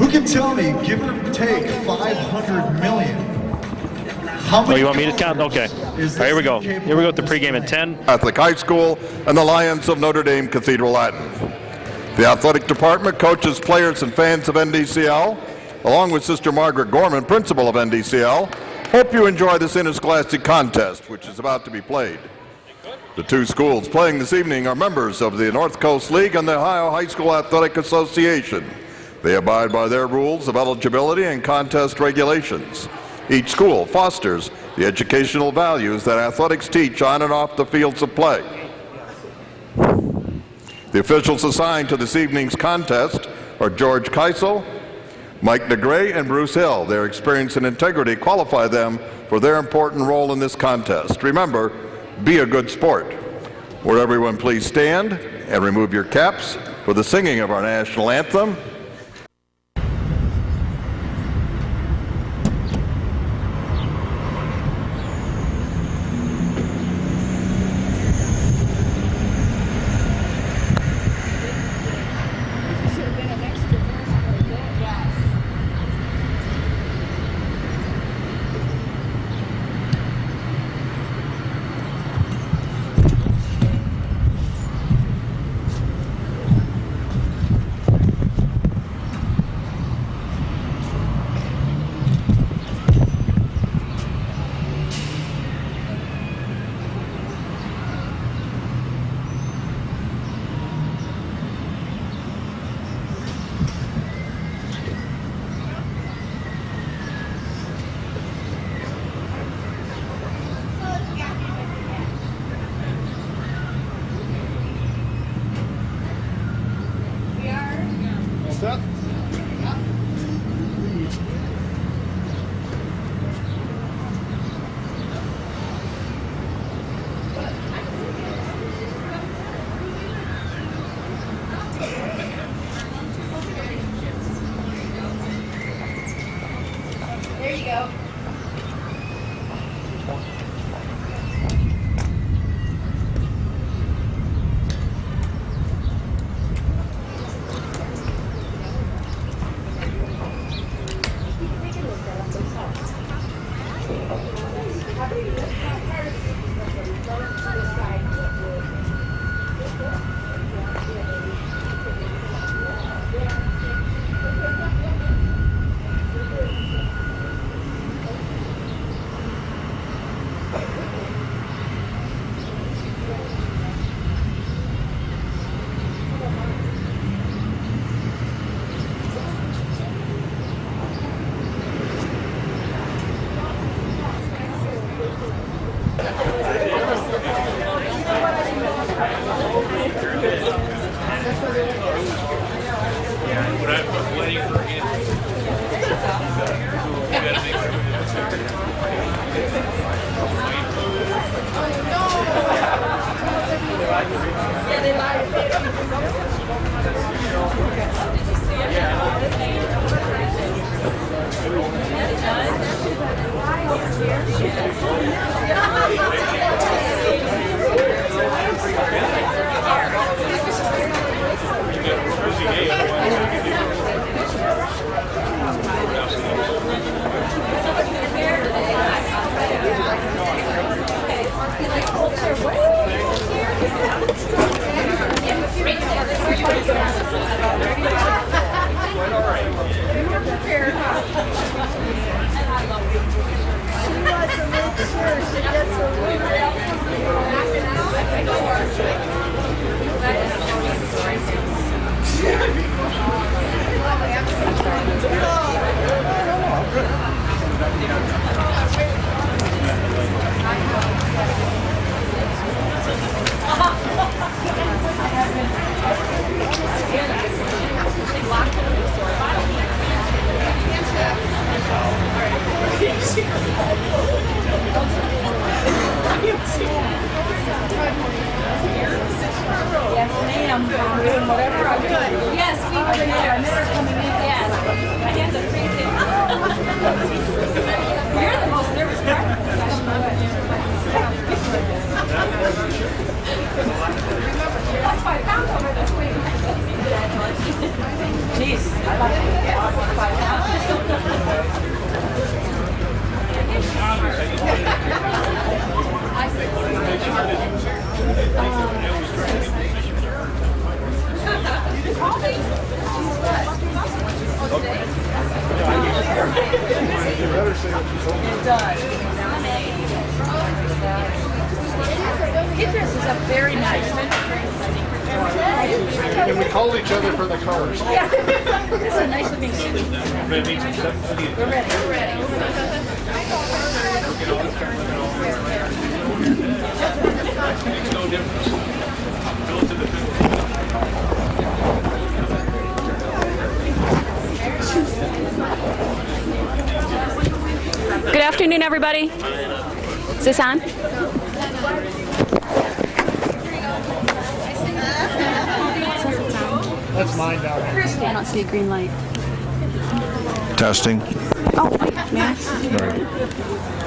Who can tell me, give or take 500 million? How many you want me to count? Okay. All right, here we go. Here we go with the pregame at 10. Catholic High School and the Lions of Notre Dame Cathedral Latin. The athletic department coaches players and fans of NDCL, along with Sister Margaret Gorman, principal of NDCL. Hope you enjoy this interscholastic contest, which is about to be played. The two schools playing this evening are members of the North Coast League and the Ohio High School Athletic Association. They abide by their rules of eligibility and contest regulations. Each school fosters the educational values that athletics teach on and off the fields of play. The officials assigned to this evening's contest are George Keisel, Mike DeGray, and Bruce Hill. Their experience and integrity qualify them for their important role in this contest. Remember, be a good sport. Will everyone please stand and remove your caps for the singing of our national anthem. There you go. Yes, ma'am. I'm doing whatever I could. Yes, we were there. I never coming in. Yes. My hands are freezing. You're the most nervous part of the session. That's 5 pounds over this week. Jeez, I like it. It dresses up very nice. And we called each other for the colors. Yeah. This is a nice looking suit. We're ready. We're ready. Good afternoon, everybody. Is this on? That's mine down there. I don't see a green light. Testing. Oh, may I?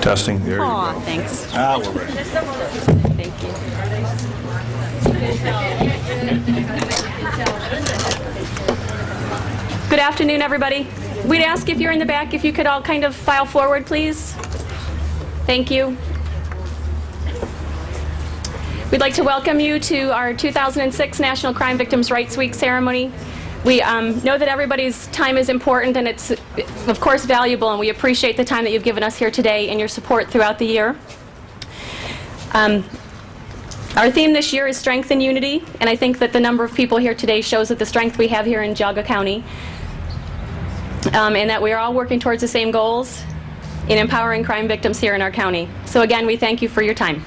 Testing. There you go. Aw, thanks. We're ready. Thank you. Good afternoon, everybody. We'd ask if you're in the back, if you could all kind of file forward, please. Thank you. We'd like to welcome you to our 2006 National Crime Victims' Rights Week ceremony. We know that everybody's time is important and it's, of course, valuable, and we appreciate the time that you've given us here today and your support throughout the year. Our theme this year is Strength and Unity, and I think that the number of people here today shows that the strength we have here in Geauga County, and that we are all working towards the same goals in empowering crime victims here in our county. So again, we thank you for your time.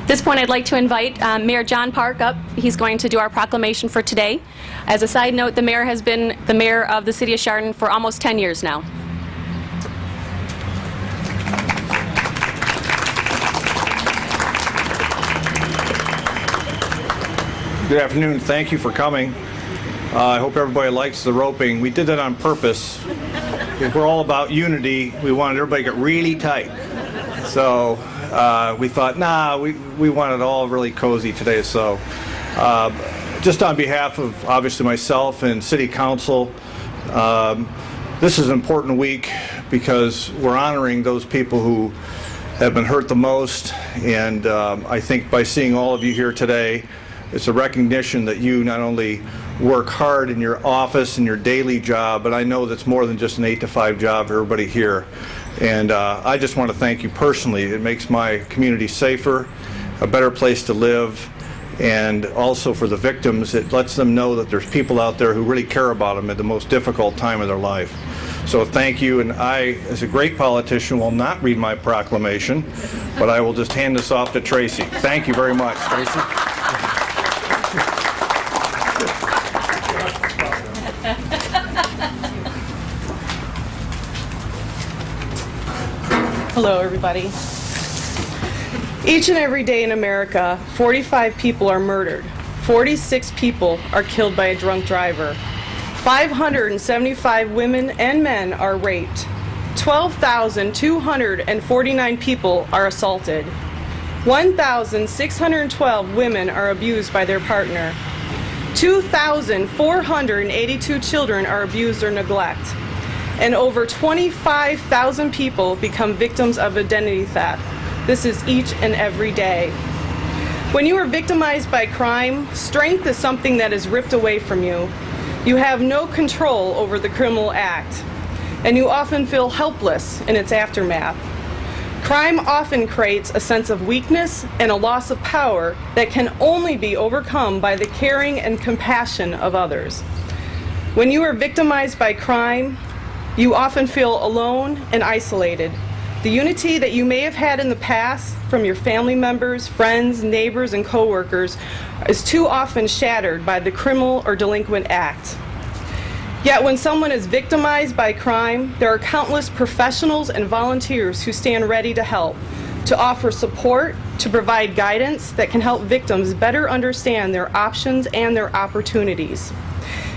At this point, I'd like to invite Mayor John Park up. He's going to do our proclamation for today. As a side note, the mayor has been the mayor of the city of Chardon for almost 10 years now. Good afternoon. Thank you for coming. I hope everybody likes the roping. We did that on purpose. If we're all about unity, we wanted everybody to get really tight. So we thought, nah, we want it all really cozy today. So just on behalf of obviously myself and City Council, this is an important week because we're honoring those people who have been hurt the most. And I think by seeing all of you here today, it's a recognition that you not only work hard in your office and your daily job, but I know that's more than just an 8-to-5 job for everybody here. And I just want to thank you personally. It makes my community safer, a better place to live, and also for the victims, it lets them know that there's people out there who really care about them at the most difficult time of their life. So thank you, and I, as a great politician, will not read my proclamation, but I will just hand this off to Tracy. Thank you very much, Tracy. Hello, everybody. Each and every day in America, 45 people are murdered. 46 people are killed by a drunk driver. 575 women and men are raped. 12,249 people are assaulted. 1,612 women are abused by their partner. 2,482 children are abused or neglect. And over 25,000 people become victims of identity theft. This is each and every day. When you are victimized by crime, strength is something that is ripped away from you. You have no control over the criminal act, and you often feel helpless in its aftermath. Crime often creates a sense of weakness and a loss of power that can only be overcome by the caring and compassion of others. When you are victimized by crime, you often feel alone and isolated. The unity that you may have had in the past from your family members, friends, neighbors, and coworkers is too often shattered by the criminal or delinquent act. Yet when someone is victimized by crime, there are countless professionals and volunteers who stand ready to help, to offer support, to provide guidance that can help victims better understand their options and their opportunities.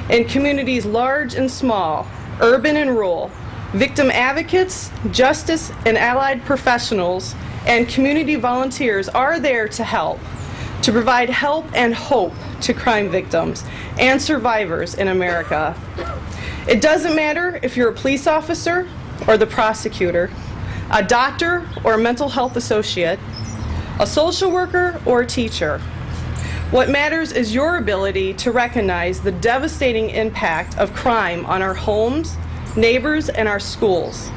In communities large and small, urban and rural, victim advocates, justice and allied professionals, and community volunteers are there to help, to provide help and hope to crime victims and survivors in America. It doesn't matter if you're a police officer or the prosecutor, a doctor or a mental health associate, a social worker or a teacher. What matters is your ability to recognize the devastating impact of crime on our homes, neighbors, and our schools,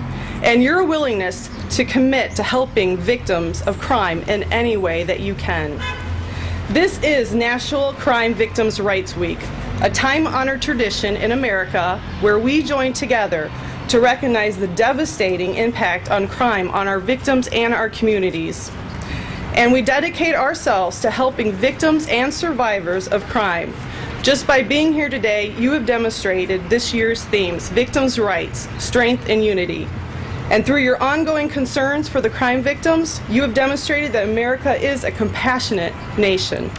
and your willingness to commit to helping victims of crime in any way that you can. This is National Crime Victims' Rights Week, a time-honored tradition in America where we join together to recognize the devastating impact on crime on our victims and our communities. And we dedicate ourselves to helping victims and survivors of crime. Just by being here today, you have demonstrated this year's themes, victims' rights, strength, and unity. And through your ongoing concerns for the crime victims, you have demonstrated that America is a compassionate nation.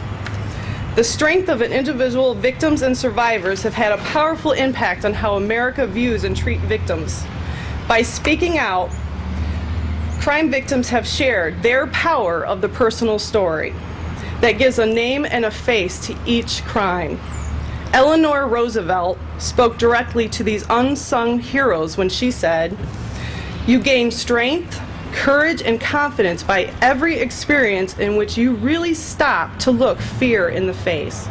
The strength of an individual, victims, and survivors have had a powerful impact on how America views and treats victims. By speaking out, crime victims have shared their power of the personal story that gives a name and a face to each crime. Eleanor Roosevelt spoke directly to these unsung heroes when she said, "You gain strength, courage, and confidence by every experience in which you really stop to look fear in the face.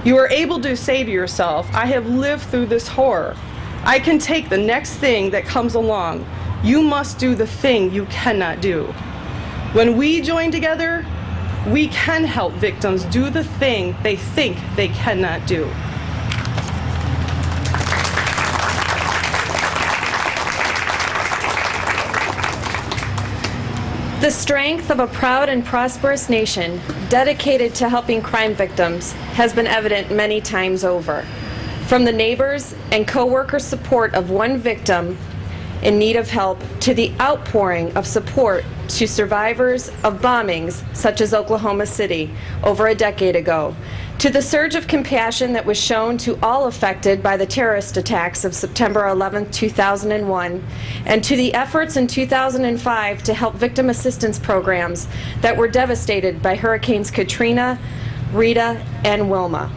You are able to say to yourself, I have lived through this horror. I can take the next thing that comes along. You must do the thing you cannot do." When we join together, we can help victims do the thing they think they cannot do. The strength of a proud and prosperous nation dedicated to helping crime victims has been evident many times over. From the neighbors and co-worker support of one victim in need of help to the outpouring of support to survivors of bombings such as Oklahoma City over a decade ago, to the surge of compassion that was shown to all affected by the terrorist attacks of September 11, 2001, and to the efforts in 2005 to help victim assistance programs that were devastated by Hurricanes Katrina, Rita, and Wilma.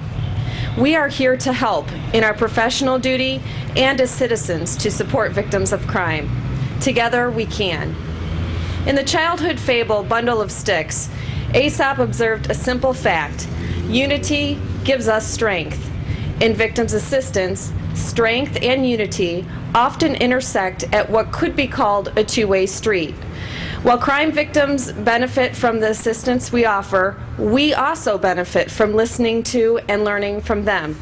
We are here to help in our professional duty and as citizens to support victims of crime. Together we can. In the childhood fable Bundle of Sticks, Aesop observed a simple fact: unity gives us strength. In victims' assistance, strength and unity often intersect at what could be called a two-way street. While crime victims benefit from the assistance we offer, we also benefit from listening to and learning from them.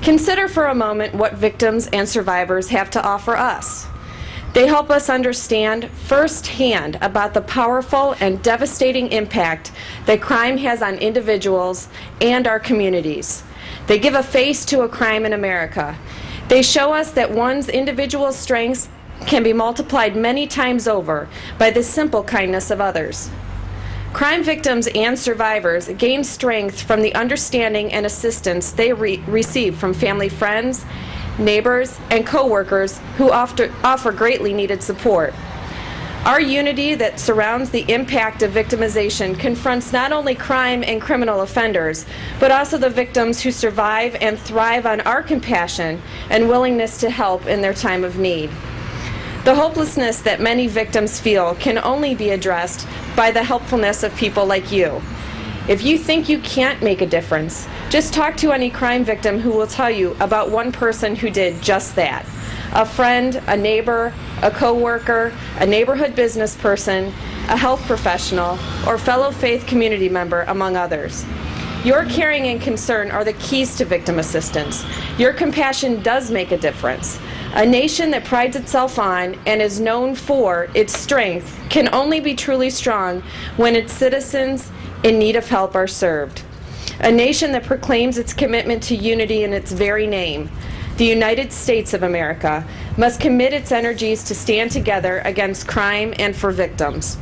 Consider for a moment what victims and survivors have to offer us. They help us understand firsthand about the powerful and devastating impact that crime has on individuals and our communities. They give a face to a crime in America. They show us that one's individual strengths can be multiplied many times over by the simple kindness of others. Crime victims and survivors gain strength from the understanding and assistance they receive from family friends, neighbors, and co-workers who offer greatly needed support. Our unity that surrounds the impact of victimization confronts not only crime and criminal offenders, but also the victims who survive and thrive on our compassion and willingness to help in their time of need. The hopelessness that many victims feel can only be addressed by the helpfulness of people like you. If you think you can't make a difference, just talk to any crime victim who will tell you about one person who did just that. A friend, a neighbor, a co-worker, a neighborhood business person, a health professional, or fellow faith community member, among others. Your caring and concern are the keys to victim assistance. Your compassion does make a difference. A nation that prides itself on and is known for its strength can only be truly strong when its citizens in need of help are served. A nation that proclaims its commitment to unity in its very name, the United States of America, must commit its energies to stand together against crime and for victims.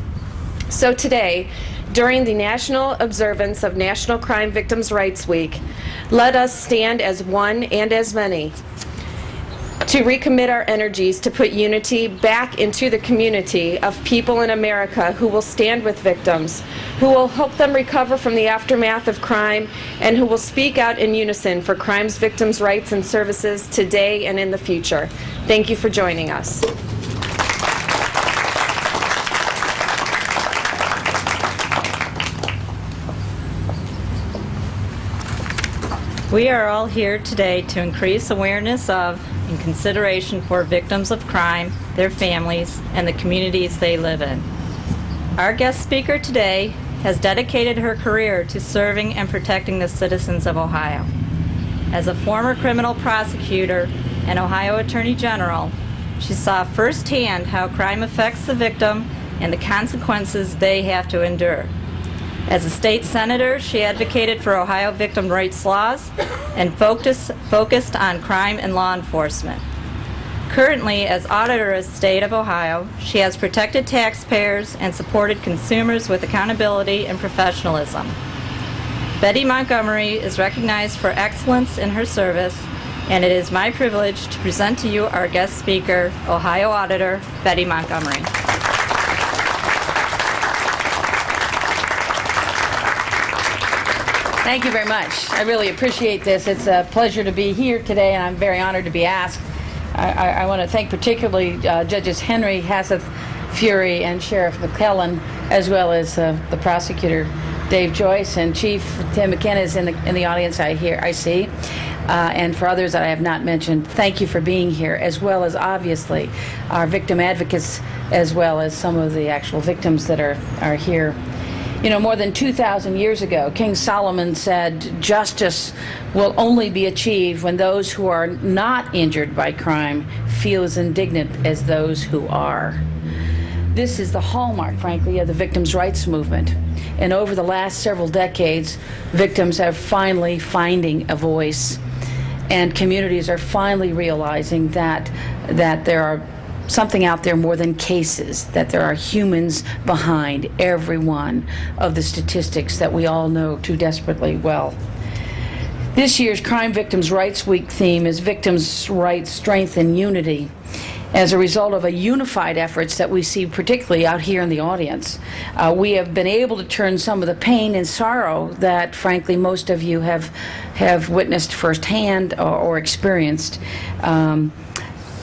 So today, during the national observance of National Crime Victims' Rights Week, let us stand as one and as many to recommit our energies to put unity back into the community of people in America who will stand with victims, who will help them recover from the aftermath of crime, and who will speak out in unison for crimes victims' rights and services today and in the future. Thank you for joining us. We are all here today to increase awareness of and consideration for victims of crime, their families, and the communities they live in. Our guest speaker today has dedicated her career to serving and protecting the citizens of Ohio. As a former criminal prosecutor and Ohio Attorney General, she saw firsthand how crime affects the victim and the consequences they have to endure. As a state senator, she advocated for Ohio victim rights laws and focused on crime and law enforcement. Currently, as auditor of the state of Ohio, she has protected taxpayers and supported consumers with accountability and professionalism. Betty Montgomery is recognized for excellence in her service, and it is my privilege to present to you our guest speaker, Ohio Auditor Betty Montgomery. Thank you very much. I really appreciate this. It's a pleasure to be here today, and I'm very honored to be asked. I want to thank particularly Judges Henry, Hasseth, Fury, and Sheriff McClellan, as well as the prosecutor Dave Joyce and Chief Tim McKenna is in the audience. I see, and for others that I have not mentioned, thank you for being here, as well as obviously our victim advocates, as well as some of the actual victims that are here. You know, more than 2,000 years ago, King Solomon said, justice will only be achieved when those who are not injured by crime feel as indignant as those who are. This is the hallmark, frankly, of the victims' rights movement. And over the last several decades, victims are finally finding a voice. And communities are finally realizing that there are something out there more than cases, that there are humans behind every one of the statistics that we all know too desperately well. This year's Crime Victims' Rights Week theme is Victims' Rights, Strength, and Unity. As a result of a unified efforts that we see particularly out here in the audience, we have been able to turn some of the pain and sorrow that, frankly, most of you have witnessed firsthand or experienced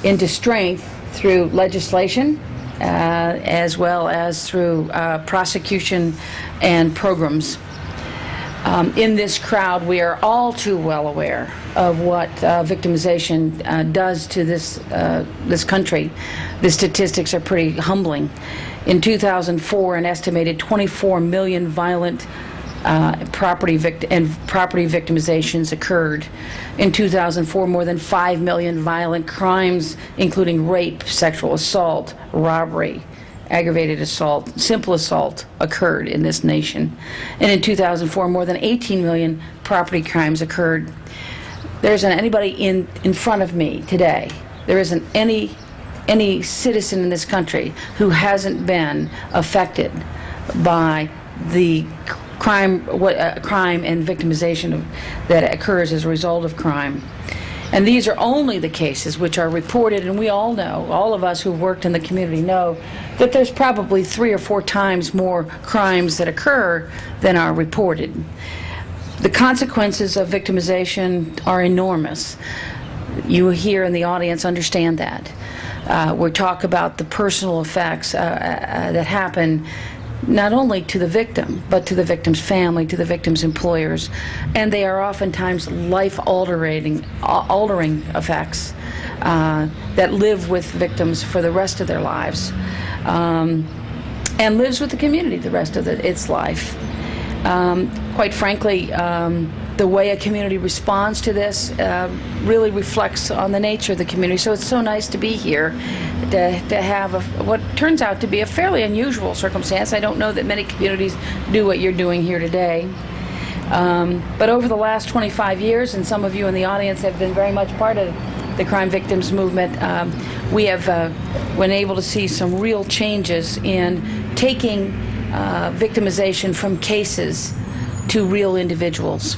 into strength through legislation, as well as through prosecution and programs. In this crowd, we are all too well aware of what victimization does to this country. The statistics are pretty humbling. In 2004, an estimated 24 million violent property victimizations occurred. In 2004, more than 5 million violent crimes, including rape, sexual assault, robbery, aggravated assault, simple assault, occurred in this nation. And in 2004, more than 18 million property crimes occurred. There isn't anybody in front of me today, there isn't any citizen in this country who hasn't been affected by the crime and victimization that occurs as a result of crime. And these are only the cases which are reported, and we all know, all of us who worked in the community know, that there's probably 3 or 4 times more crimes that occur than are reported. The consequences of victimization are enormous. You here in the audience understand that. We talk about the personal effects that happen not only to the victim, but to the victim's family, to the victim's employers, and they are oftentimes life-altering effects that live with victims for the rest of their lives, and lives with the community the rest of its life. Quite frankly, the way a community responds to this really reflects on the nature of the community. So it's so nice to be here to have what turns out to be a fairly unusual circumstance. I don't know that many communities do what you're doing here today. But over the last 25 years, and some of you in the audience have been very much part of the crime victims movement, we have been able to see some real changes in taking victimization from cases to real individuals.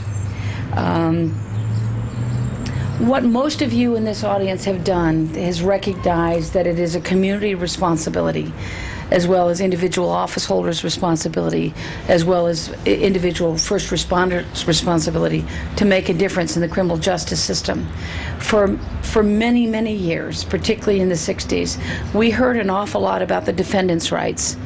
What most of you in this audience have done is recognize that it is a community responsibility, as well as individual office holders' responsibility, as well as individual first responders' responsibility to make a difference in the criminal justice system. For many, many years, particularly in the 60s, we heard an awful lot about the defendant's rights,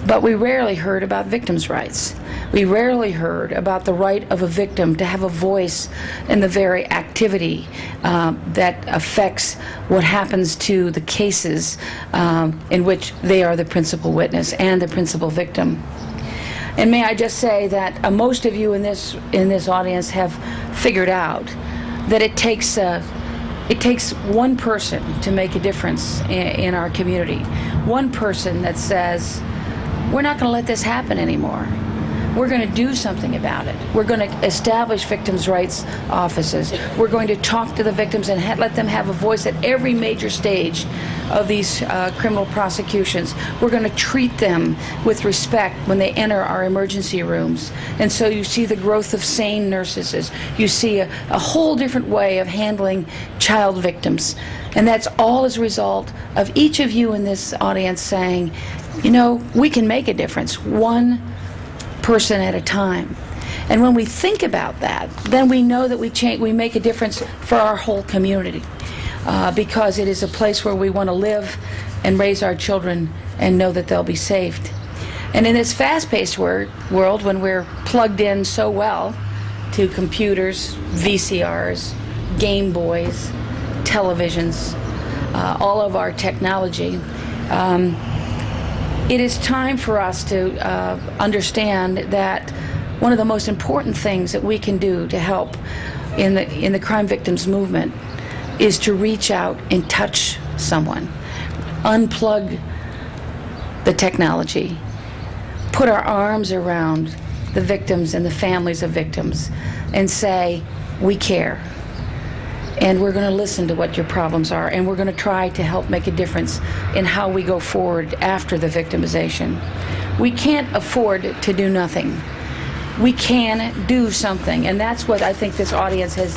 but we rarely heard about victims' rights. We rarely heard about the right of a victim to have a voice in the very activity that affects what happens to the cases in which they are the principal witness and the principal victim. And may I just say that most of you in this audience have figured out that it takes one person to make a difference in our community. One person that says, we're not going to let this happen anymore. We're going to do something about it. We're going to establish victims' rights offices. We're going to talk to the victims and let them have a voice at every major stage of these criminal prosecutions. We're going to treat them with respect when they enter our emergency rooms. And so you see the growth of sane nurses. You see a whole different way of handling child victims. And that's all as a result of each of you in this audience saying, you know, we can make a difference, one person at a time. And when we think about that, then we know that we make a difference for our whole community, because it is a place where we want to live and raise our children and know that they'll be saved. And in this fast-paced world, when we're plugged in so well to computers, VCRs, Game Boys, televisions, all of our technology, it is time for us to understand that one of the most important things that we can do to help in the crime victims movement is to reach out and touch someone, unplug the technology, put our arms around the victims and the families of victims and say, we care. And we're going to listen to what your problems are, and we're going to try to help make a difference in how we go forward after the victimization. We can't afford to do nothing. We can do something, and that's what I think this audience has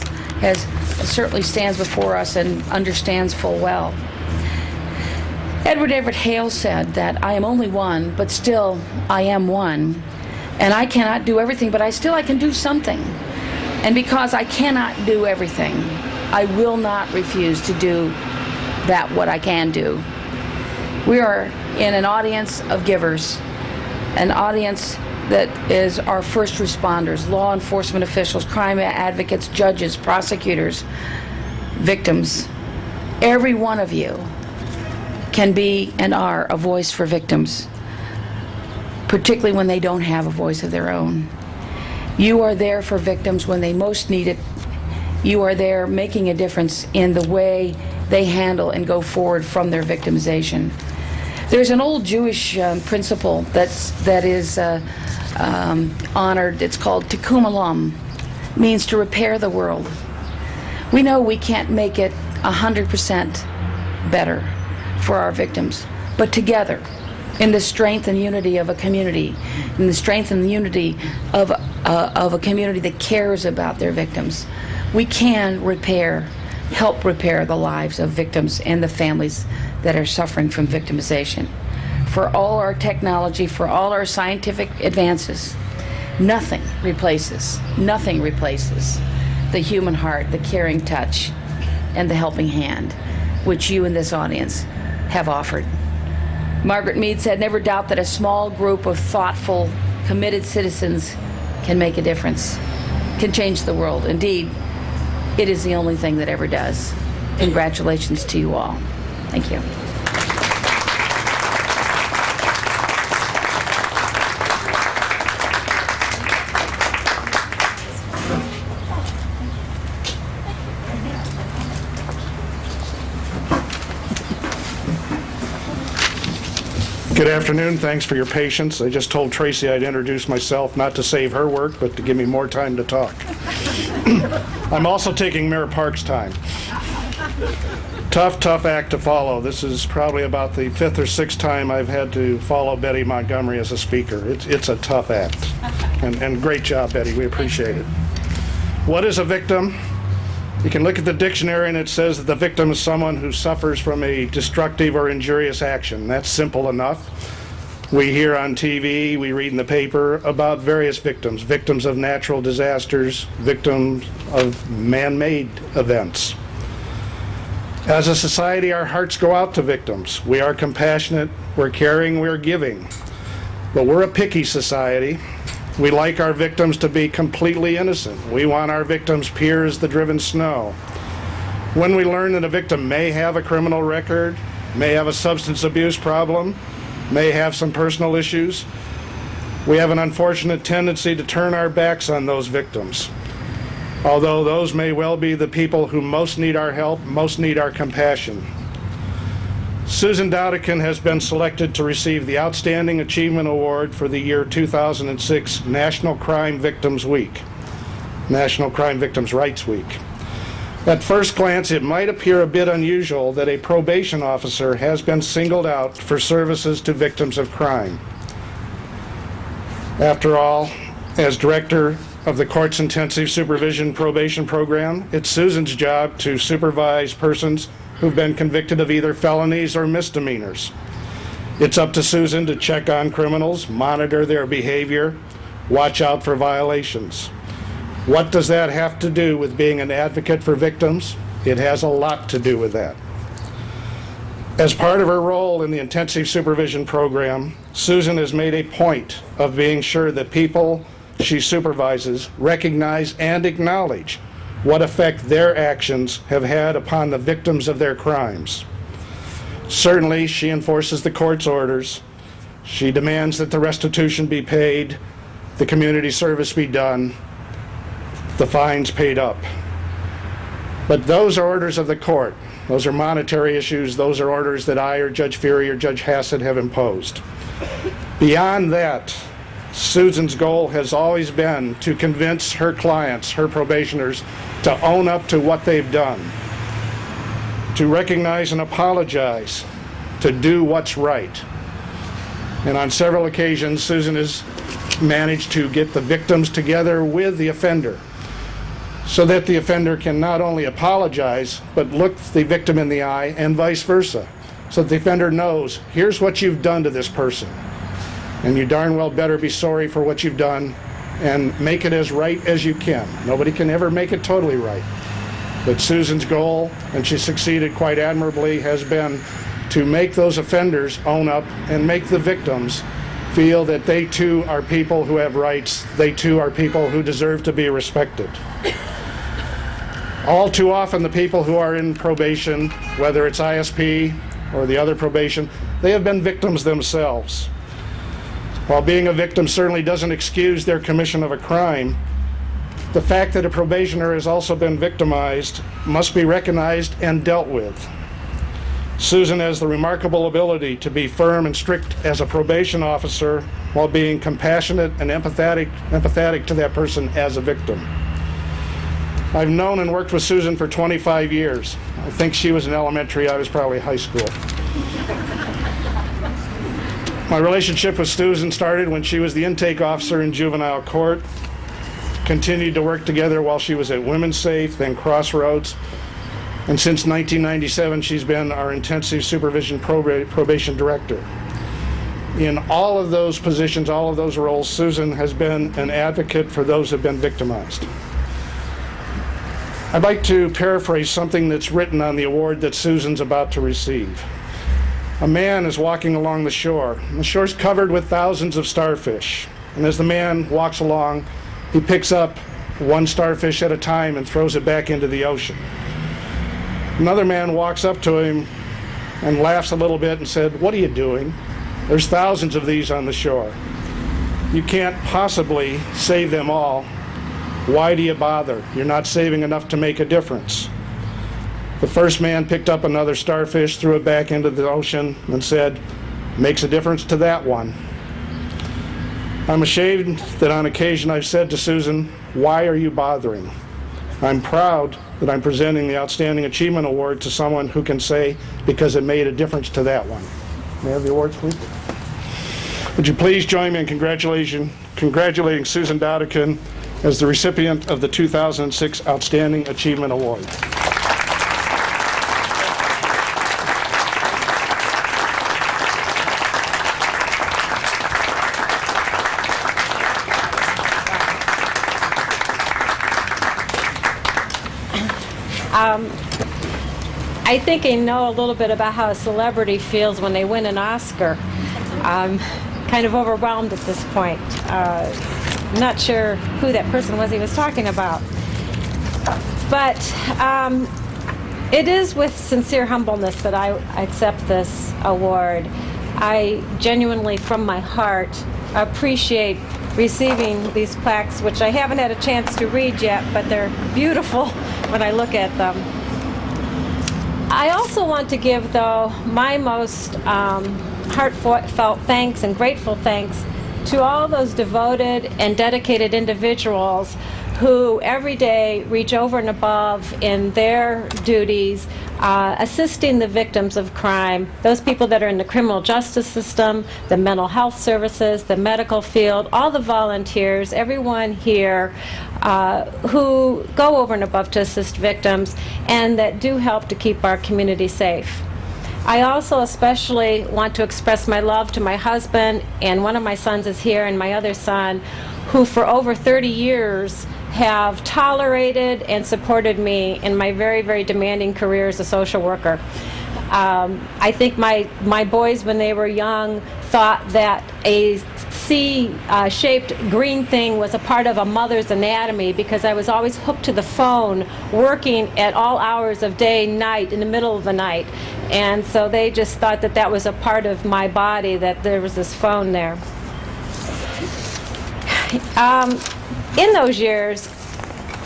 certainly stands before us and understands full well. Edward Everett Hale said that I am only one, but still I am one, and I cannot do everything, but I can do something. And because I cannot do everything, I will not refuse to do what I can do. We are in an audience of givers, an audience that is our first responders, law enforcement officials, crime advocates, judges, prosecutors, victims. Every one of you can be and are a voice for victims, particularly when they don't have a voice of their own. You are there for victims when they most need it. You are there making a difference in the way they handle and go forward from their victimization. There's an old Jewish principle that is honored. It's called tikkun olam, means to repair the world. We know we can't make it 100% better for our victims, but together, in the strength and unity of a community, in the strength and unity of a community that cares about their victims, we can help repair the lives of victims and the families that are suffering from victimization. For all our technology, for all our scientific advances, nothing replaces the human heart, the caring touch, and the helping hand, which you in this audience have offered. Margaret Mead said, never doubt that a small group of thoughtful, committed citizens can make a difference, can change the world. Indeed, it is the only thing that ever does. Congratulations to you all. Thank you. Good afternoon. Thanks for your patience. I just told Tracy I'd introduce myself not to save her work, but to give me more time to talk. I'm also taking Mayor Park's time. Tough act to follow. This is probably about the 5th or 6th time I've had to follow Betty Montgomery as a speaker. It's a tough act. And great job, Betty. We appreciate it. What is a victim? You can look at the dictionary and it says that the victim is someone who suffers from a destructive or injurious action. That's simple enough. We hear on TV, we read in the paper about various victims, victims of natural disasters, victims of man-made events. As a society, our hearts go out to victims. We are compassionate, we're caring, we're giving. But we're a picky society. We like our victims to be completely innocent. We want our victims pure as the driven snow. When we learn that a victim may have a criminal record, may have a substance abuse problem, may have some personal issues, we have an unfortunate tendency to turn our backs on those victims. Although those may well be the people who most need our help, most need our compassion. Susan Dowdican has been selected to receive the Outstanding Achievement Award for the year 2006 National Crime Victims Week, National Crime Victims' Rights Week. At first glance, it might appear a bit unusual that a probation officer has been singled out for services to victims of crime. After all, as director of the Court's Intensive Supervision Probation Program, it's Susan's job to supervise persons who've been convicted of either felonies or misdemeanors. It's up to Susan to check on criminals, monitor their behavior, watch out for violations. What does that have to do with being an advocate for victims? It has a lot to do with that. As part of her role in the Intensive Supervision Program, Susan has made a point of being sure that people she supervises recognize and acknowledge what effect their actions have had upon the victims of their crimes. Certainly, she enforces the court's orders. She demands that the restitution be paid, the community service be done, the fines paid up. But those are orders of the court. Those are monetary issues. Those are orders that I or Judge Fury or Judge Hassett have imposed. Beyond that, Susan's goal has always been to convince her clients, her probationers, to own up to what they've done, to recognize and apologize, to do what's right. And on several occasions, Susan has managed to get the victims together with the offender so that the offender can not only apologize, but look the victim in the eye and vice versa, so that the offender knows, here's what you've done to this person. And you darn well better be sorry for what you've done and make it as right as you can. Nobody can ever make it totally right. But Susan's goal, and she succeeded quite admirably, has been to make those offenders own up and make the victims feel that they too are people who have rights, they too are people who deserve to be respected. All too often the people who are in probation, whether it's ISP or the other probation, they have been victims themselves. While being a victim certainly doesn't excuse their commission of a crime, the fact that a probationer has also been victimized must be recognized and dealt with. Susan has the remarkable ability to be firm and strict as a probation officer while being compassionate and empathetic to that person as a victim. I've known and worked with Susan for 25 years. I think she was in elementary, I was probably high school. My relationship with Susan started when she was the intake officer in juvenile court, continued to work together while she was at Women's Safe, then Crossroads, and since 1997 she's been our intensive supervision probation director. In all of those positions, all of those roles, Susan has been an advocate for those who have been victimized. I'd like to paraphrase something that's written on the award that Susan's about to receive. A man is walking along the shore. The shore's covered with thousands of starfish. And as the man walks along, he picks up one starfish at a time and throws it back into the ocean. Another man walks up to him and laughs a little bit and said, "What are you doing? There's thousands of these on the shore. You can't possibly save them all. Why do you bother? You're not saving enough to make a difference." The first man picked up another starfish, threw it back into the ocean, and said, "Makes a difference to that one." I'm ashamed that on occasion I've said to Susan, "Why are you bothering?" I'm proud that I'm presenting the Outstanding Achievement Award to someone who can say, because it made a difference to that one. May I have the awards, please? Would you please join me in congratulating Susan Dowdican as the recipient of the 2006 Outstanding Achievement Award. I think I know a little bit about how a celebrity feels when they win an Oscar. I'm kind of overwhelmed at this point. Not sure who that person was he was talking about. But it is with sincere humbleness that I accept this award. I genuinely, from my heart, appreciate receiving these plaques, which I haven't had a chance to read yet, but they're beautiful when I look at them. I also want to give, though, my most heartfelt thanks and grateful thanks to all those devoted and dedicated individuals who every day reach over and above in their duties, assisting the victims of crime, those people that are in the criminal justice system, the mental health services, the medical field, all the volunteers, everyone here who go over and above to assist victims and that do help to keep our community safe. I also especially want to express my love to my husband, and one of my sons is here, and my other son, who for over 30 years have tolerated and supported me in my very, very demanding career as a social worker. I think my boys, when they were young, thought that a C-shaped green thing was a part of a mother's anatomy because I was always hooked to the phone, working at all hours of day, night, in the middle of the night. And so they just thought that that was a part of my body, that there was this phone there. In those years,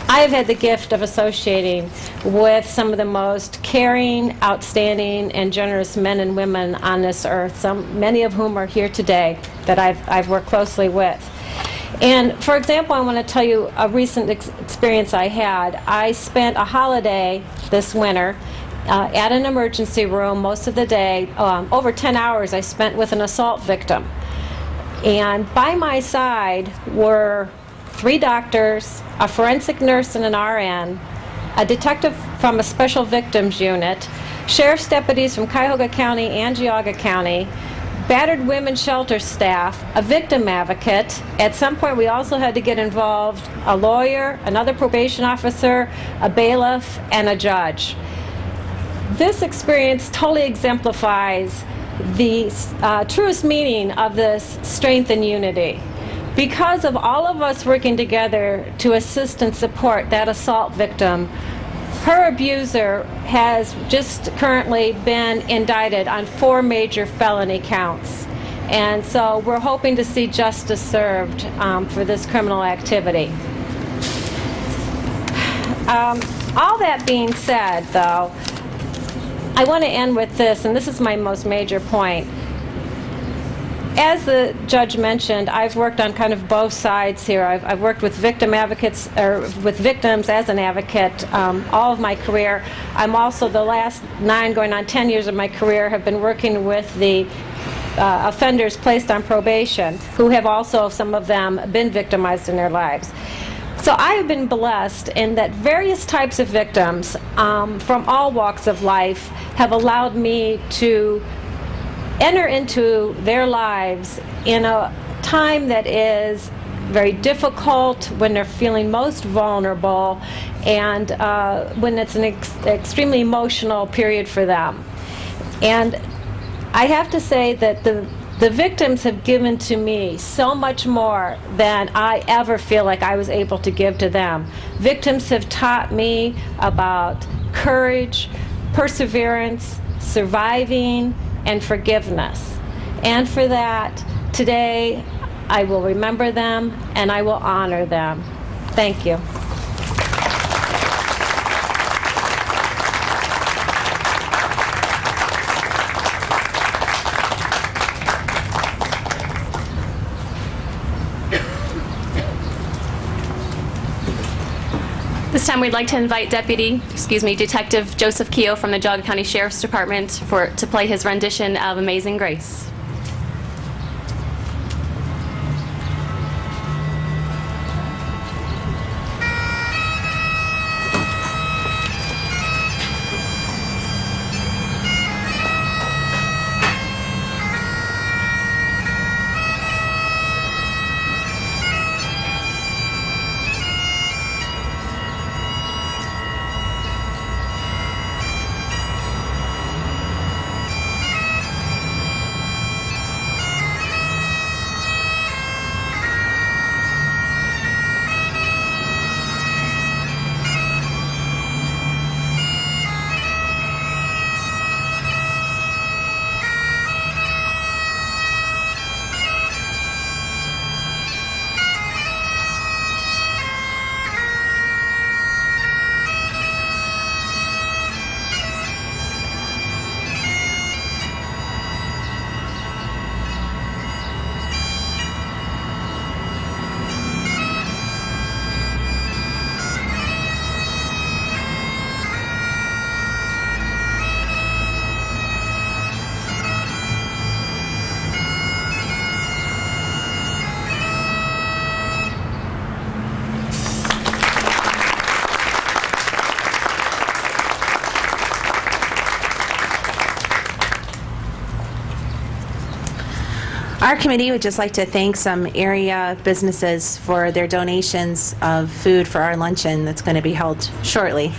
I have had the gift of associating with some of the most caring, outstanding, and generous men and women on this earth, many of whom are here today that I've worked closely with. And for example, I want to tell you a recent experience I had. I spent a holiday this winter at an emergency room most of the day. Over 10 hours I spent with an assault victim. And by my side were 3 doctors, a forensic nurse and an RN, a detective from a special victims unit, sheriff's deputies from Cuyahoga County and Geauga County, battered women's shelter staff, a victim advocate. At some point we also had to get involved a lawyer, another probation officer, a bailiff, and a judge. This experience totally exemplifies the truest meaning of this strength and unity. Because of all of us working together to assist and support that assault victim, her abuser has just currently been indicted on 4 major felony counts. And so we're hoping to see justice served for this criminal activity. All that being said, though, I want to end with this, and this is my most major point. As the judge mentioned, I've worked on kind of both sides here. I've worked with victim advocates, or with victims as an advocate all of my career. I'm also, the last 9 going on 10 years of my career, have been working with the offenders placed on probation, who have also, some of them, been victimized in their lives. So I have been blessed in that various types of victims from all walks of life have allowed me to enter into their lives in a time that is very difficult, when they're feeling most vulnerable, and when it's an extremely emotional period for them. And I have to say that the victims have given to me so much more than I ever feel like I was able to give to them. Victims have taught me about courage, perseverance, surviving, and forgiveness. And for that, today, I will remember them and I will honor them. Thank you. This time we'd like to invite Detective Joseph Keogh from the Geauga County Sheriff's Department to play his rendition of Amazing Grace. Our committee would just like to thank some area businesses for their donations of food for our luncheon that's going to be held shortly.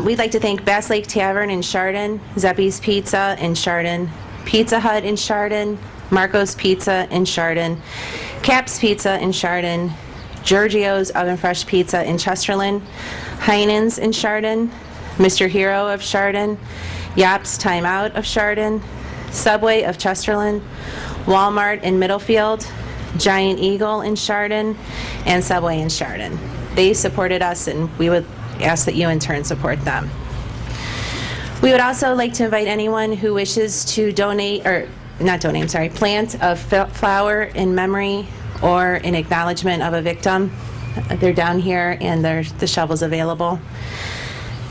We'd like to thank Bass Lake Tavern in Chardon, Zeppi's Pizza in Chardon, Pizza Hut in Chardon, Marco's Pizza in Chardon, Cap's Pizza in Chardon, Giorgio's Oven Fresh Pizza in Chesterland, Heinen's in Chardon, Mr. Hero of Chardon, Yap's Time Out of Chardon, Subway of Chesterland, Walmart in Middlefield, Giant Eagle in Chardon, and Subway in Chardon. They supported us, and we would ask that you in turn support them. We would also like to invite anyone who wishes to donate, or not donate, I'm sorry, plant a flower in memory or in acknowledgement of a victim. They're down here, and the shovel's available.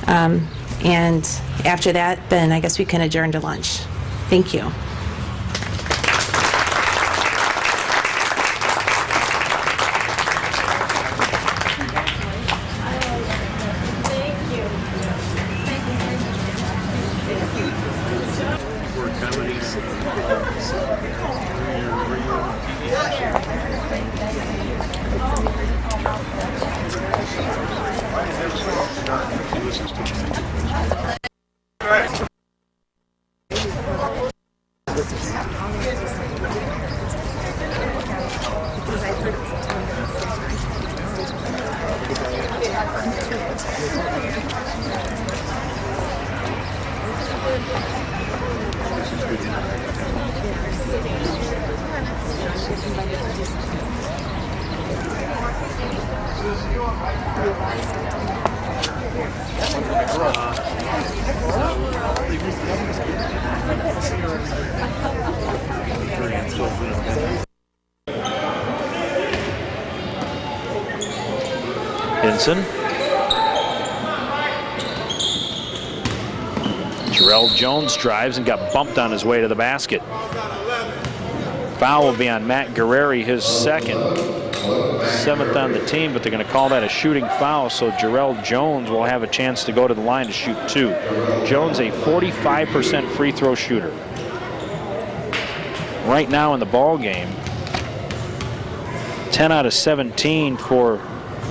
And after that, then I guess we can adjourn to lunch. Thank you. Hinson. Jarrell Jones drives and got bumped on his way to the basket. Foul will be on Matt Guerreri, his second. 7th on the team, but they're going to call that a shooting foul, so Jarrell Jones will have a chance to go to the line to shoot 2. Jones, a 45% free throw shooter. Right now in the ball game, 10 out of 17 for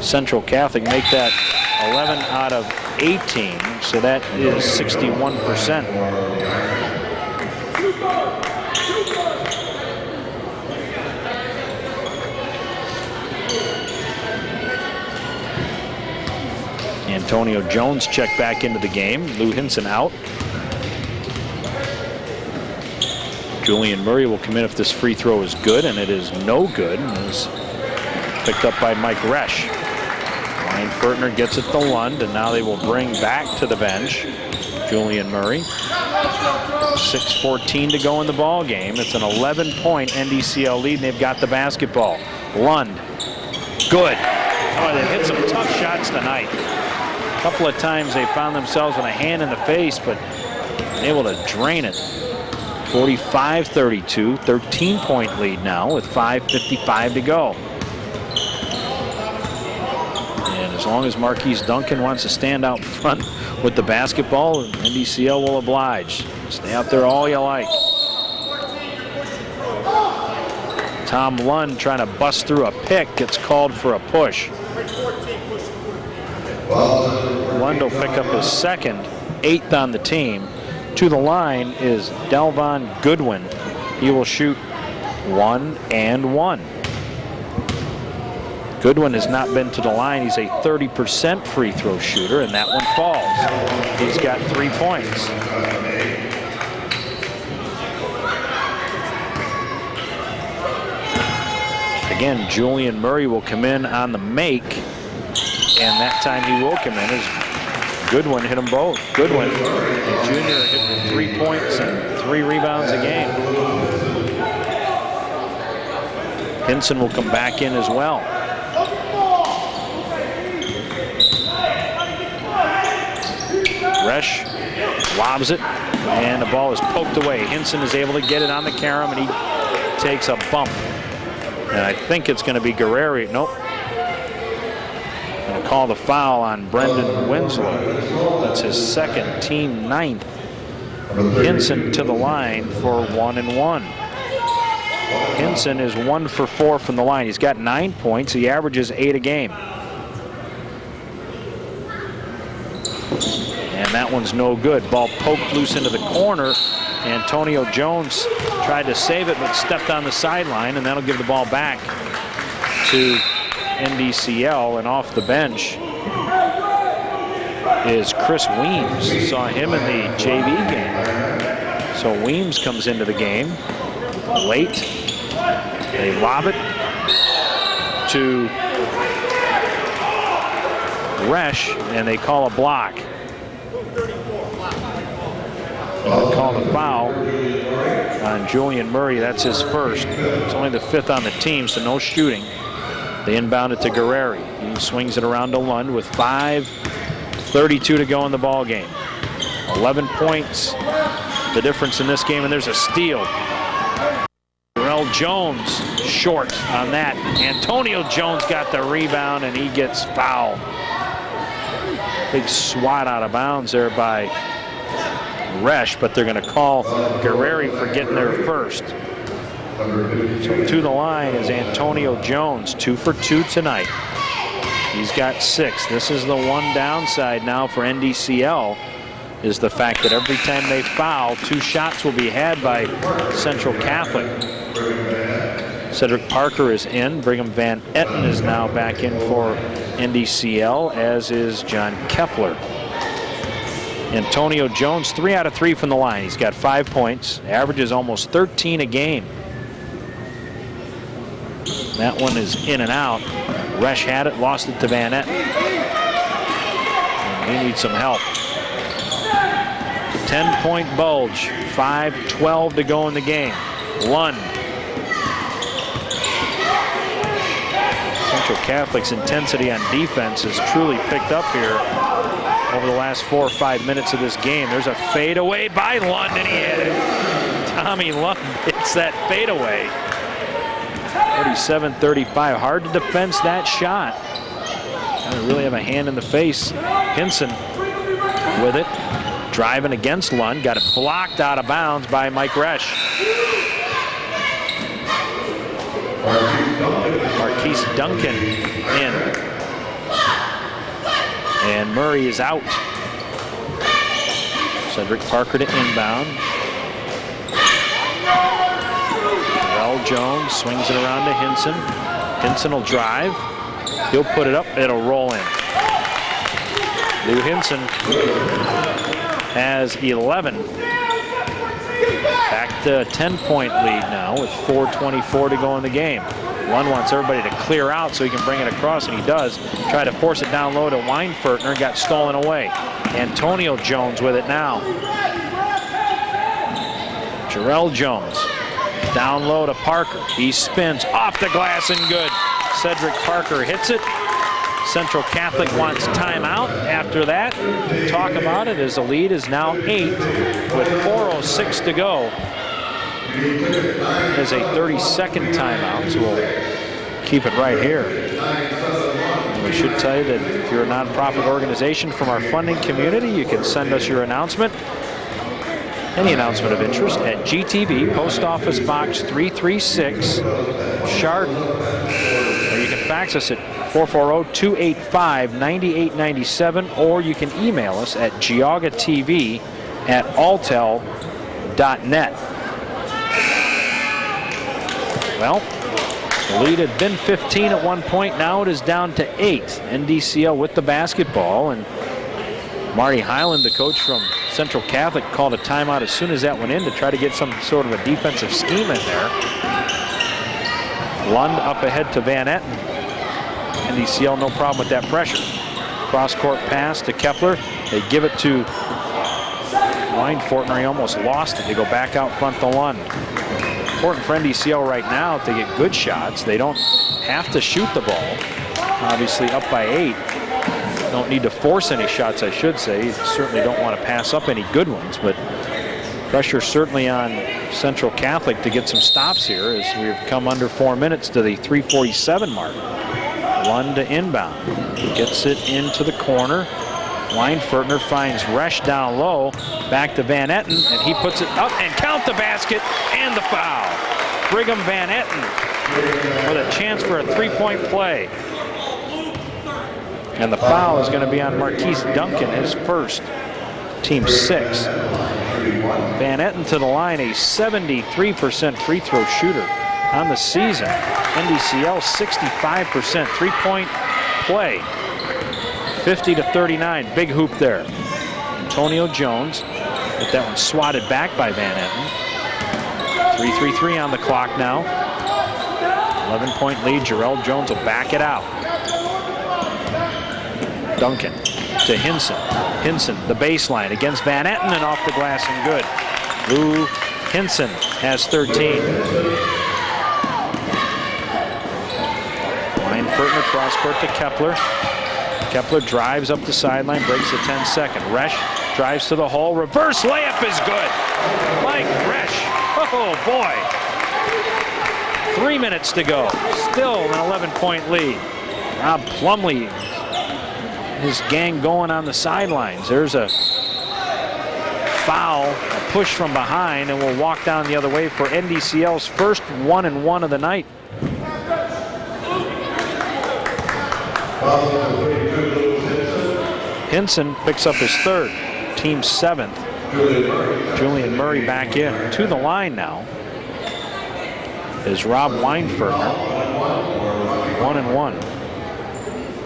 Central Catholic, make that 11 out of 18, so that is 61%. Antonio Jones checked back into the game. Lou Hinson out. Julian Murray will come in if this free throw is good, and it is no good. And is picked up by Mike Resch. Ryan Fertner gets it to Lund, and now they will bring back to the bench Julian Murray. 6:14 to go in the ball game. It's an 11-point NDCL lead, and they've got the basketball. Lund, good. Oh, they've hit some tough shots tonight. A couple of times they found themselves with a hand in the face, but able to drain it. 45-32, 13-point lead now with 5:55 to go. And as long as Marquise Duncan wants to stand out front with the basketball, NDCL will oblige. Stay out there all you like. Tom Lund trying to bust through a pick, gets called for a push. Lund will pick up his second, 8th on the team. To the line is Delvon Goodwin. He will shoot 1 and 1. Goodwin has not been to the line. He's a 30% free throw shooter, and that one falls. He's got 3 points. Again, Julian Murray will come in on the make, and that time he will come in as Goodwin hit them both. Goodwin, the junior, hit 3 points and 3 rebounds a game. Hinson will come back in as well. Resch lobs it, and the ball is poked away. Hinson is able to get it on the carom, and he takes a bump. And I think it's going to be Guerreri. Nope. Going to call the foul on Brendan Winslow. That's his second, team 9th. Hinson to the line for 1 and 1. Hinson is 1 for 4 from the line. He's got 9 points. He averages 8 a game. And that one's no good. Ball poked loose into the corner. Antonio Jones tried to save it, but stepped on the sideline, and that'll give the ball back to NDCL. And off the bench is Chris Weems. Saw him in the JV game. So Weems comes into the game late. They lob it to Resch, and they call a block. They call the foul on Julian Murray. That's his first. It's only the 5th on the team, so no shooting. They inbound it to Guerreri. He swings it around to Lund with 5:32 to go in the ball game. 11 points, the difference in this game, and there's a steal. Terrell Jones short on that. Antonio Jones got the rebound, and he gets fouled. Big swat out of bounds there by Resch, but they're going to call Guerreri for getting there first. So to the line is Antonio Jones, 2 for 2 tonight. He's got 6. This is the one downside now for NDCL, is the fact that every time they foul, 2 shots will be had by Central Catholic. Cedric Parker is in. Brigham Van Etten is now back in for NDCL, as is John Kepler. Antonio Jones, 3 out of 3 from the line. He's got 5 points, averages almost 13 a game. That one is in and out. Resch had it, lost it to Van Etten. And he needs some help. 10-point bulge, 5:12 to go in the game. Lund. Central Catholic's intensity on defense has truly picked up here over the last 4 or 5 minutes of this game. There's a fadeaway by Lund, and he hit it. Tommy Lund hits that fadeaway. 37-35. Hard to defense that shot. Gotta really have a hand in the face. Hinson with it. Driving against Lund. Got it blocked out of bounds by Mike Resch. Marquise Duncan in. And Murray is out. Cedric Parker to inbound. Terrell Jones swings it around to Hinson. Hinson will drive. He'll put it up. It'll roll in. Lou Hinson has 11. Back to a 10-point lead now with 4:24 to go in the game. Lund wants everybody to clear out so he can bring it across, and he does. Try to force it down low to Weinfertner, got stolen away. Antonio Jones with it now. Jarrell Jones down low to Parker. He spins off the glass and good. Cedric Parker hits it. Central Catholic wants timeout. After that, talk about it as the lead is now 8 with 4:06 to go. There's a 30-second timeout, so we'll keep it right here. And we should tell you that if you're a nonprofit organization from our funding community, you can send us your announcement, any announcement of interest, at GTV, Post Office Box 336, Chardon, or you can fax us at 440-285-9897, or you can email us at geaugatv@altel.net. Well, the lead had been 15 at one point. Now it is down to 8. NDCL with the basketball, and Marty Highland, the coach from Central Catholic, called a timeout as soon as that went in to try to get some sort of a defensive scheme in there. Lund up ahead to Van Etten. NDCL no problem with that pressure. Cross-court pass to Kepler. They give it to Weinfertner. He almost lost it. They go back out front to Lund. Important for NDCL right now to get good shots. They don't have to shoot the ball. Obviously up by 8. Don't need to force any shots, I should say. You certainly don't want to pass up any good ones, but pressure certainly on Central Catholic to get some stops here as we've come under 4 minutes to the 3:47 mark. Lund to inbound. Gets it into the corner. Weinfertner finds Resch down low. Back to Van Etten, and he puts it up and count the basket and the foul. Brigham Van Etten with a chance for a three-point play. And the foul is going to be on Marquise Duncan, his first, team 6. Van Etten to the line, a 73% free throw shooter on the season. NDCL 65% three-point play. 50-39, big hoop there. Antonio Jones, get that one swatted back by Van Etten. 3:33 on the clock now. 11-point lead, Jarrell Jones will back it out. Duncan to Hinson. Hinson, the baseline against Van Etten and off the glass and good. Lou Hinson has 13. Ryan Furtner cross court to Kepler. Kepler drives up the sideline, breaks the 10-second. Resch drives to the hole. Reverse layup is good. Mike Resch. Oh, boy. 3 minutes to go. Still an 11-point lead. Rob Plumlee, his gang going on the sidelines. There's a foul, a push from behind, and we'll walk down the other way for NDCL's first 1-and-1 of the night. Hinson picks up his third, team 7th. Julian Murray back in to the line now is Rob Weinferner. 1-and-1.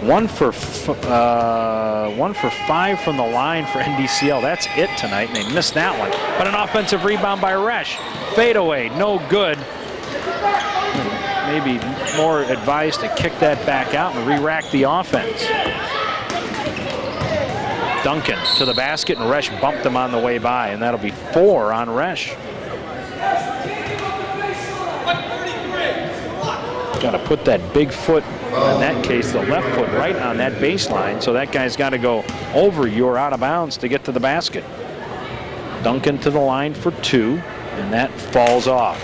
1 for 5 from the line for NDCL. That's it tonight, and they missed that one. But an offensive rebound by Resch. Fadeaway, no good. Maybe more advised to kick that back out and re-rack the offense. Duncan to the basket, and Resch bumped him on the way by, and that'll be 4 on Resch. Got to put that big foot, in that case the left foot, right on that baseline, so that guy's got to go over you or out of bounds to get to the basket. Duncan to the line for 2, and that falls off.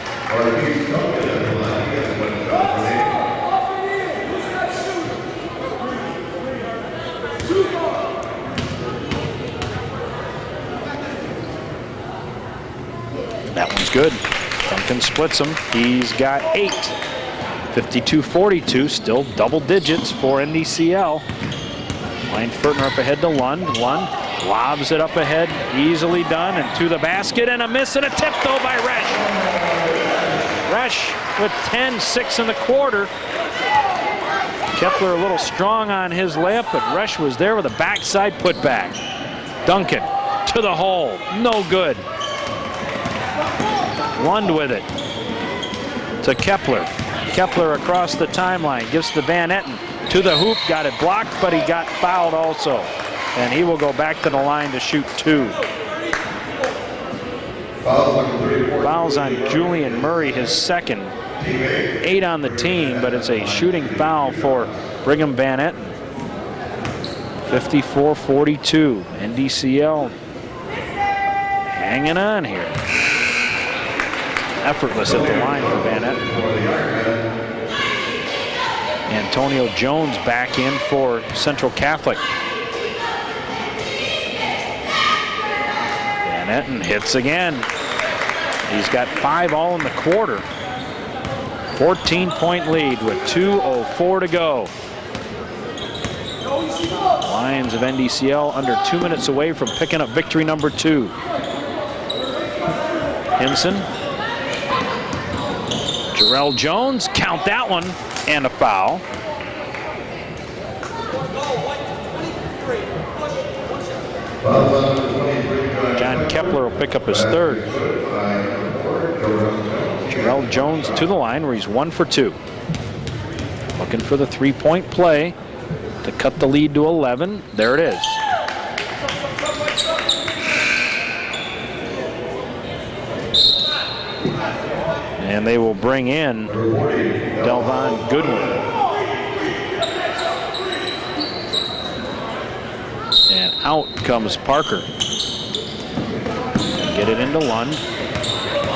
That one's good. Duncan splits him. He's got 8. 52-42, still double digits for NDCL. Weinfertner up ahead to Lund. Lund lobs it up ahead, easily done, and to the basket, and a miss and a tip though by Resch. Resch with 10, 6 in the quarter. Kepler a little strong on his layup, but Resch was there with a backside putback. Duncan to the hole, no good. Lund with it to Kepler. Kepler across the timeline, gives to Van Etten, to the hoop, got it blocked, but he got fouled also. And he will go back to the line to shoot 2. Fouls on Julian Murray, his second. 8 on the team, but it's a shooting foul for Brigham Van Etten. 54-42, NDCL hanging on here. Effortless at the line for Van Etten. Antonio Jones back in for Central Catholic. Van Etten hits again. He's got 5 all in the quarter. 14-point lead with 2:04 to go. Lions of NDCL under 2 minutes away from picking up victory number 2. Hinson. Jarrell Jones, count that one, and a foul. John Kepler will pick up his third. Jarrell Jones to the line where he's 1 for 2. Looking for the 3-point play to cut the lead to 11. There it is. And they will bring in Delvon Goodwin. And out comes Parker. Get it into Lund.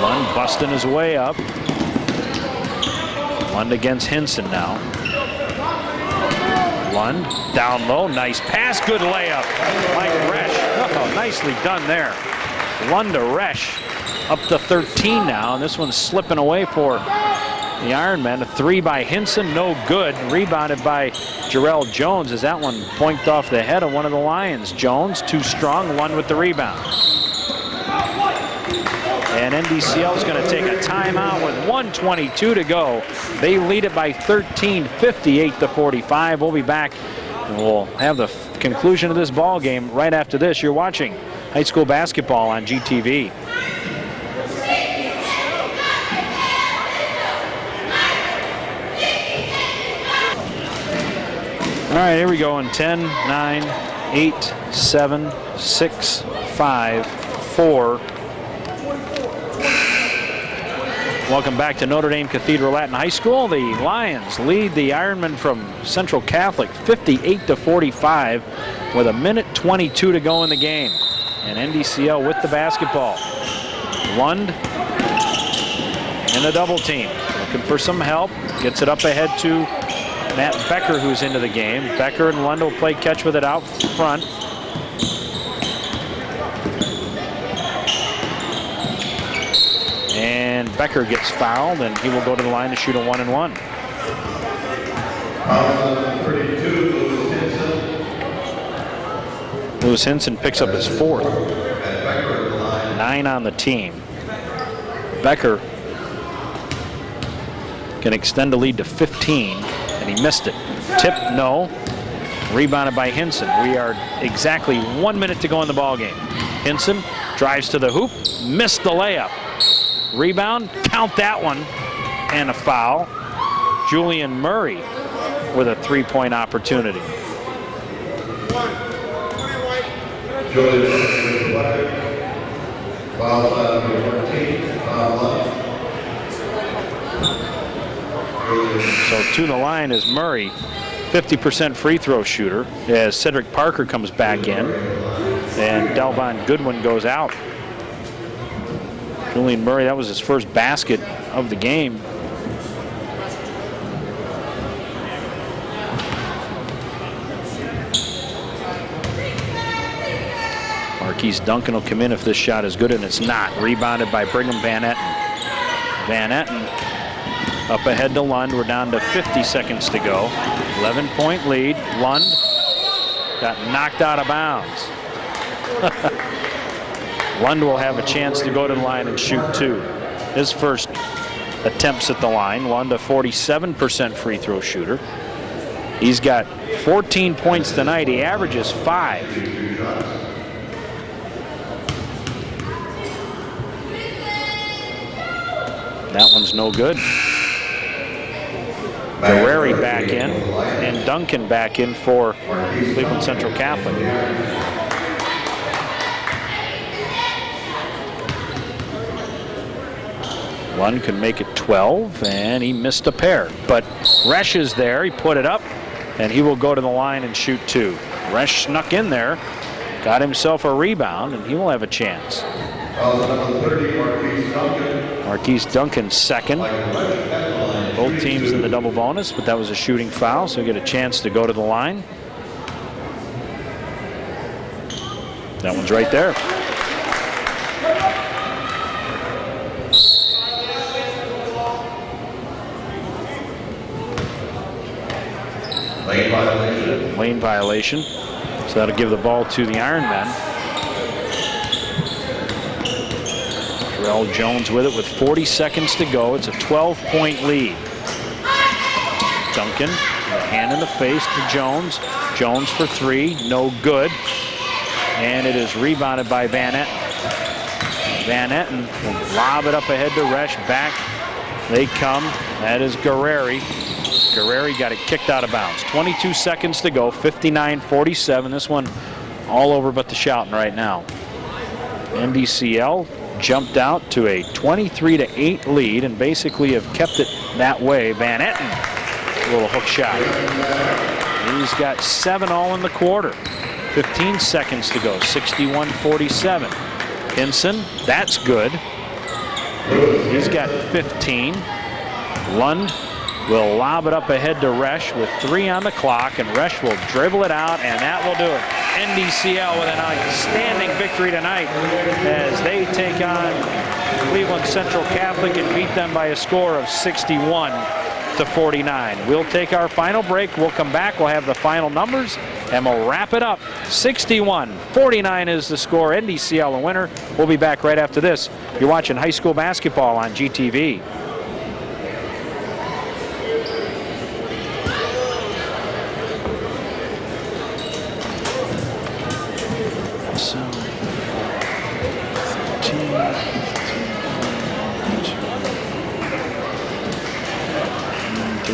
Lund busting his way up. Lund against Hinson now. Lund down low, nice pass, good layup. Mike Resch, oh, nicely done there. Lund to Resch. up to 13 now, and this one's slipping away for the Ironmen. A 3 by Hinson, no good. Rebounded by Jarrell Jones as that one pointed off the head of one of the Lions. Jones, too strong, Lund with the rebound. And NDCL is going to take a timeout with 1:22 to go. They lead it by 13, 58-45. We'll be back and we'll have the conclusion of this ball game right after this. You're watching high school basketball on GTV. All right, here we go in 10, 9, 8, 7, 6, 5, 4. Welcome back to Notre Dame Cathedral Latin High School. The Lions lead the Ironmen from Central Catholic 58-45 with 1:22 to go in the game. And NDCL with the basketball. Lund in a double team. Looking for some help. Gets it up ahead to Matt Becker, who's into the game. Becker and Lund will play catch with it out front. And Becker gets fouled, and he will go to the line to shoot a 1-and-1. Lewis Hinson picks up his 4th. 9 on the team. Becker can extend the lead to 15, and he missed it. Tip, no. Rebounded by Hinson. We are exactly 1 minute to go in the ball game. Hinson drives to the hoop, missed the layup. Rebound, count that one, and a foul. Julian Murray with a 3-point opportunity. So to the line is Murray, 50% free throw shooter, as Cedric Parker comes back in, and Delvon Goodwin goes out. Julian Murray, that was his first basket of the game. Marquise Duncan will come in if this shot is good, and it's not. Rebounded by Brigham Van Etten. Van Etten up ahead to Lund. We're down to 50 seconds to go. 11-point lead. Lund got knocked out of bounds. Lund will have a chance to go to the line and shoot 2. His first attempts at the line. Lund, a 47% free throw shooter. He's got 14 points tonight. He averages 5. That one's no good. Guerreri back in, and Duncan back in for Cleveland Central Catholic. Lund can make it 12, and he missed a pair. But Resch is there. He put it up, and he will go to the line and shoot 2. Resch snuck in there, got himself a rebound, and he will have a chance. Marquise Duncan second. Both teams in the double bonus, but that was a shooting foul, so he'll get a chance to go to the line. That one's right there. Lane violation. So that'll give the ball to the Ironmen. Jarrell Jones with it with 40 seconds to go. It's a 12-point lead. Duncan, with a hand in the face to Jones. Jones for 3, no good. And it is rebounded by Van Etten. Van Etten will lob it up ahead to Resch. Back they come. That is Guerreri. Guerreri got it kicked out of bounds. 22 seconds to go, 59-47. This one all over but the shouting right now. NDCL jumped out to a 23-8 lead and basically have kept it that way. Van Etten, a little hook shot. He's got 7 all in the quarter. 15 seconds to go, 61-47. Hinson, that's good. He's got 15. Lund will lob it up ahead to Resch with 3 on the clock, and Resch will dribble it out, and that will do it. NDCL with an outstanding victory tonight as they take on Cleveland Central Catholic and beat them by a score of 61-49. We'll take our final break. We'll come back. We'll have the final numbers, and we'll wrap it up. 61-49 is the score. NDCL the winner. We'll be back right after this. You're watching high school basketball on GTV. So,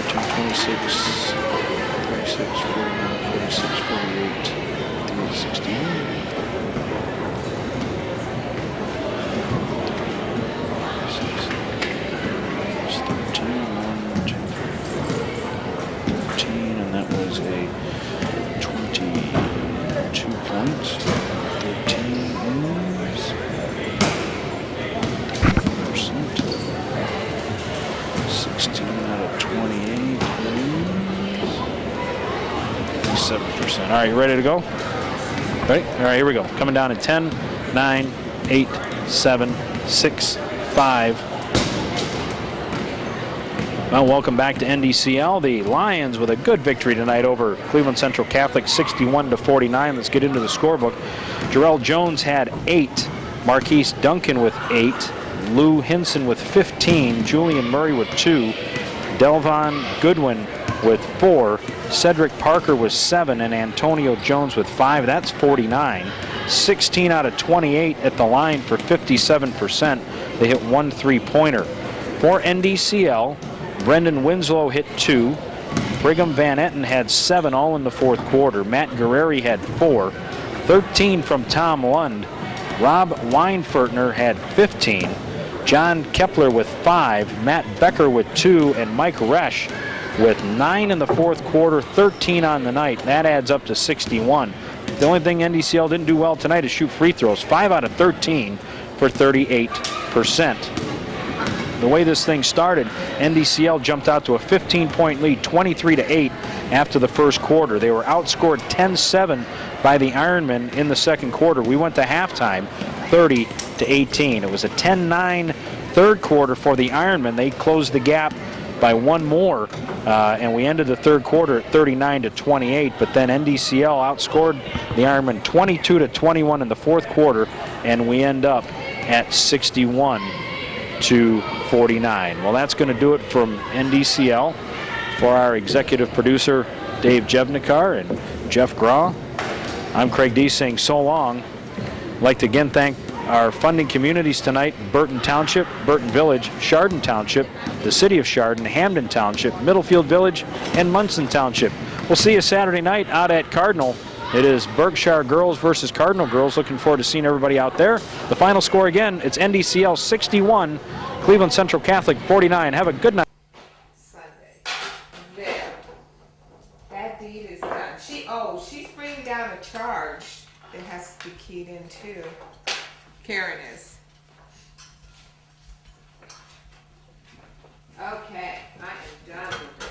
26, 36, 49, 46, 48, 361. 13, and that was a 22 points. 13 is 30%. 16 out of 28 is 7%. All right, you ready to go? Ready? All right, here we go. Coming down at 10, 9, 8, 7, 6, 5. Well, welcome back to NDCL. The Lions with a good victory tonight over Cleveland Central Catholic, 61-49. Let's get into the scorebook. Jarrell Jones had 8. Marquise Duncan with 8. Lou Hinson with 15. Julian Murray with 2. Delvon Goodwin with 4. Cedric Parker with 7. And Antonio Jones with 5. That's 49. 16 out of 28 at the line for 57%. They hit 1 3-pointer. For NDCL, Brendan Winslow hit 2. Brigham Van Etten had 7, all in the fourth quarter. Matt Guerreri had 4. 13 from Tom Lund. Rob Weinfertner had 15. John Kepler with 5. Matt Becker with 2. And Mike Resch with 9 in the fourth quarter, 13 on the night. That adds up to 61. The only thing NDCL didn't do well tonight is shoot free throws. 5 out of 13 for 38%. The way this thing started, NDCL jumped out to a 15-point lead, 23-8 after the first quarter. They were outscored 10-7 by the Ironmen in the second quarter. We went to halftime 30-18. It was a 10-9 third quarter for the Ironmen. They closed the gap by 1 more, and we ended the third quarter at 39-28. But then NDCL outscored the Ironmen 22-21 in the fourth quarter, and we end up at 61-49. Well, that's going to do it from NDCL. For our executive producer, Dave Jevnikar and Jeff Graw, I'm Craig D saying so long. I'd like to again thank our funding communities tonight: Burton Township, Burton Village, Chardon Township, the City of Chardon, Hamden Township, Middlefield Village, and Munson Township. We'll see you Saturday night out at Cardinal. It is Berkshire girls versus Cardinal girls. Looking forward to seeing everybody out there. The final score again, it's NDCL 61, Cleveland Central Catholic 49. Have a good night. Sunday. There. That deed is done. She's bringing down a charge that has to be keyed in too. Karen is. Okay, I am done with this.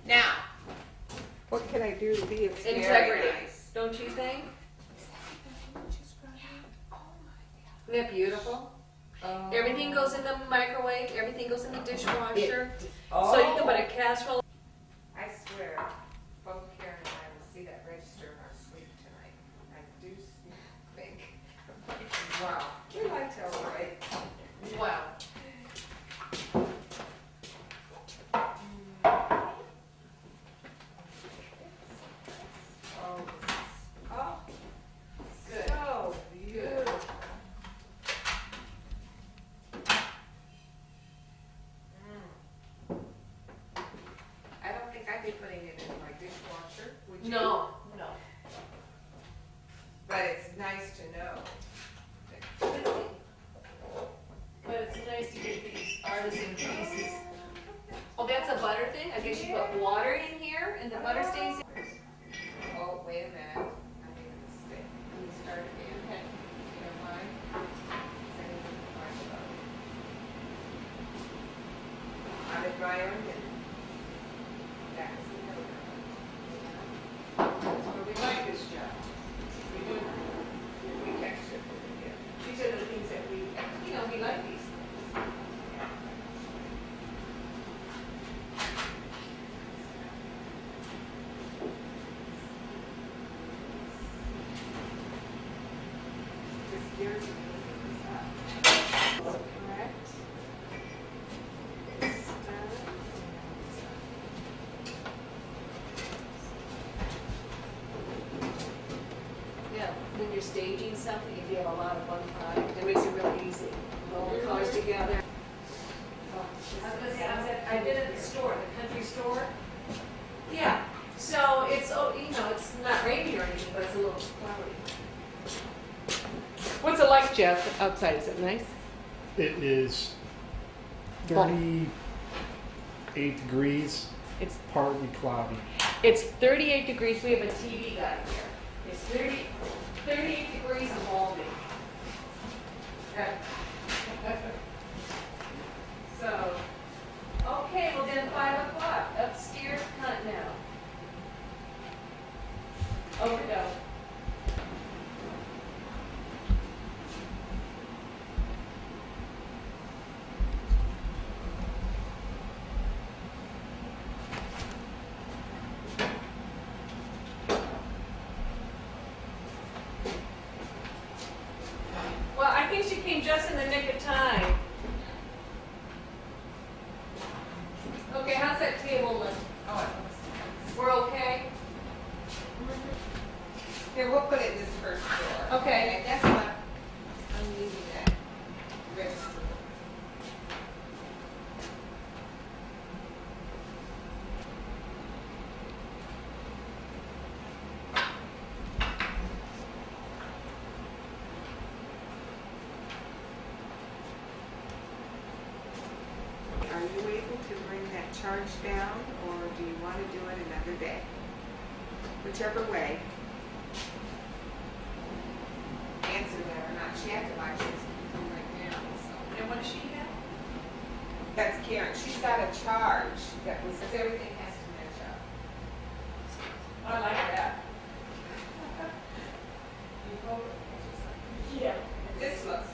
Now, what can I do to be Integrity, don't you think? Isn't that beautiful? Everything goes in the microwave, everything goes in the dishwasher. So you can put a casserole. I swear, both Karen and I will see that register in our sleep tonight. I do think, wow, you like tell right? Wow. Putting it in my dishwasher. butter thing? I guess you put water in here and the butter stays in. Oh, wait a minute. I made a mistake. Let me start again. Okay. You don't mind? I did my own thing. That was another one. But we like this job. We do. We texture it. Yeah. These are the things that we like these things. Just years ago, this up. Correct. Yeah, when you're staging something, if you have a lot of one time, it makes it really easy. Roll the colors together. I did it at the store, the country store. Yeah, so it's, it's not rainy or anything, but it's a little cloudy. What's it like, Jeff, outside? Is it nice? It is 38 degrees. It's partly cloudy. It's 38 degrees. We have a TV guy here. It's 38 degrees and balmy. So, okay, well then 5 o'clock. Upstairs, cut now. Overdose. Well, I think she came just in the nick of time. Okay, how's that table look? Oh, We're okay? here, we'll put it in this first drawer. Okay. And that's what I'm using that register. Are you able to bring that charge down, or do you want to do it another day? Whichever way. Answer that or not. She had to buy she's right now, so. And what does she have? That's Karen. She's got a charge that was, everything has to match up. I like that. You hold it. Yeah. This looks